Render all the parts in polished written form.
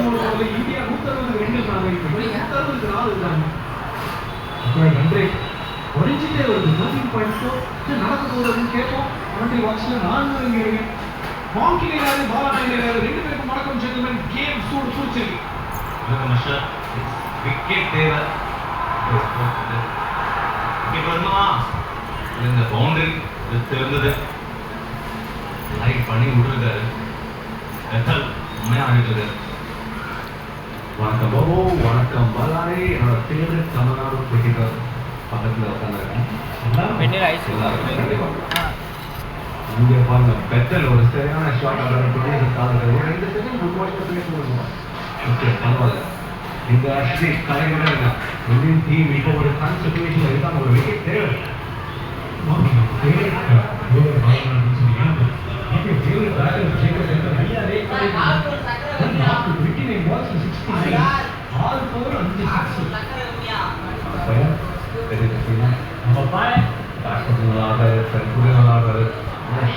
India 162 ரன்கள் ஆகிட்டு 164 இருக்காங்க. அப்புறம் நன்றி குறைஞ்சிட்டே வருது 13.4 நடக்க போகுதுன்னு கேட்போம். கமெண்ட்ரி பாக்ஸ்ல நான் இங்க மாங்கிலேயாரு பாலாநாயகர் ரெண்டு பேருக்கும் வணக்கம் ஜென்டில்மேன். கேம் சூடு சூச்சிருக்கு. மாஸ்டர் விக்கெட் தேவை. விக்கெட் வரணுமா? இந்த பவுண்டரி இருந்தது லைட் பண்ணி விட்டுருக்காரு. எத்தல் உண்மையாக ஆடிட்டு இருக்காரு. வணக்கம் பாபு, வணக்கம் பாலாரி. என்னோட ஃபேவரட் தமிழ்நாடு கிரிக்கெட்டர் பக்கத்தில் உட்காந்துருக்கேன். இங்கே பாருங்க பெத்தல் ஒரு சரியான ஷாட் ஆடுறது. ஒரு 2 செகண்ட் ஒரு வருஷத்துலேயே சொல்லுங்க. ஓகே பரவாயில்ல. இந்த ஆக்சுவலி கலைஞர் இந்தியன் டீம் இப்போ ஒரு கன் சிச்சுவேஷன் இருந்தால் ஒரு விக்கெட் தேவை.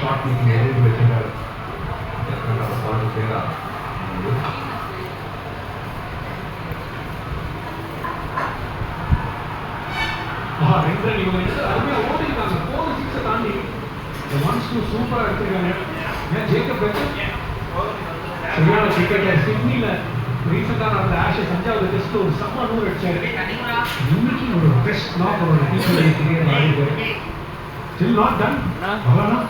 ஷார்ட் எழுதி வச்சிருக்காரு. சூப்பரா எடுத்துருக்காங்க. ஜேக்கப் சரியான கிரிக்கெட்டர். சிட்னில ரீசெண்டா நடந்த ஆஷஸ் 5வது டெஸ்ட் ஒரு செம்ம 100 அடிச்சாரு. இன்னைக்கு ஒரு பெஸ்ட் நாக் ஒரு T20 கிரிக்கெட் ஆடிட்டு. Still not done. அவ்வளவுதான்.